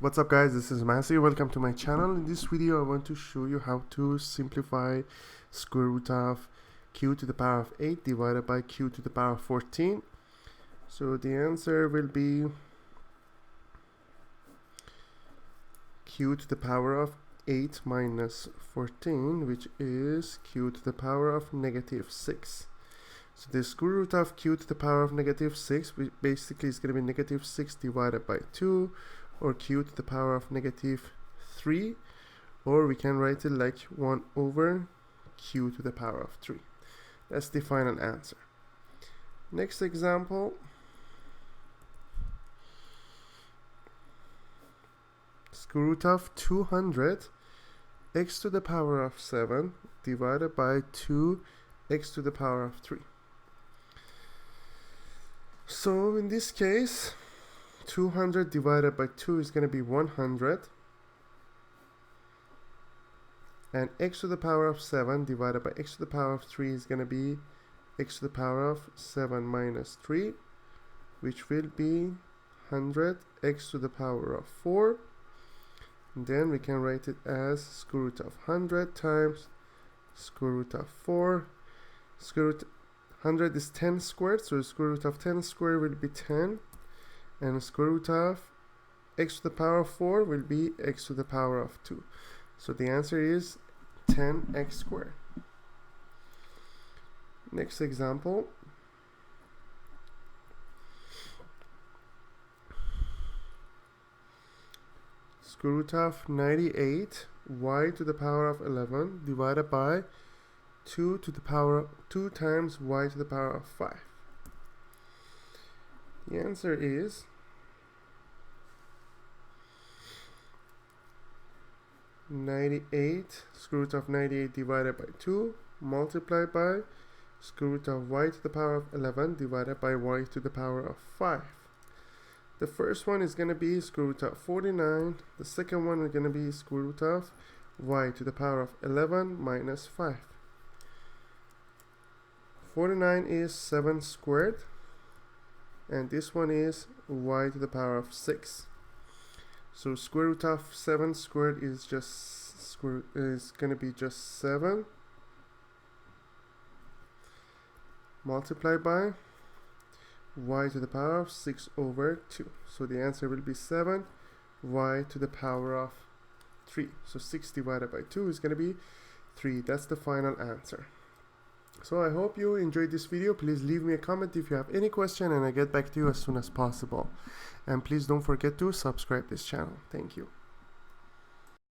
What's up guys, this is Masi. Welcome to my channel. In this video I want to show you how to simplify square root of q to the power of 8 divided by q to the power of 14. So the answer will be q to the power of 8 minus 14, which is q to the power of negative 6. So the square root of q to the power of negative 6 basically is going to be negative 6 divided by 2, or q to the power of negative 3, or we can write it like 1 over q to the power of 3. That's the final answer. Next example. Square root of 200 x to the power of 7 divided by 2x to the power of 3. So in this case, 200 divided by 2 is going to be 100, and x to the power of 7 divided by x to the power of 3 is going to be x to the power of 7 minus 3, which will be 100 x to the power of 4. And then we can write it as square root of 100 times square root of 4. Square root 100 is 10 squared, so the square root of 10 squared will be 10, and square root of x to the power of 4 will be x to the power of 2. So the answer is 10x squared. Next example. Square root of 98 y to the power of 11 divided by 2 to the power of 2 times y to the power of 5. The answer is square root of 98 divided by 2 multiplied by square root of y to the power of 11 divided by y to the power of 5. The first one is going to be square root of 49. The second one is going to be square root of y to the power of 11 minus 5. 49 is 7 squared, and this one is y to the power of 6. So square root of 7 squared is going to be just 7 multiplied by y to the power of 6 over 2. So the answer will be 7 y to the power of 3. So 6 divided by 2 is going to be 3. That's the final answer. So I hope you enjoyed this video. Please leave me a comment if you have any question, and I'll get back to you as soon as possible. And please don't forget to subscribe this channel. Thank you.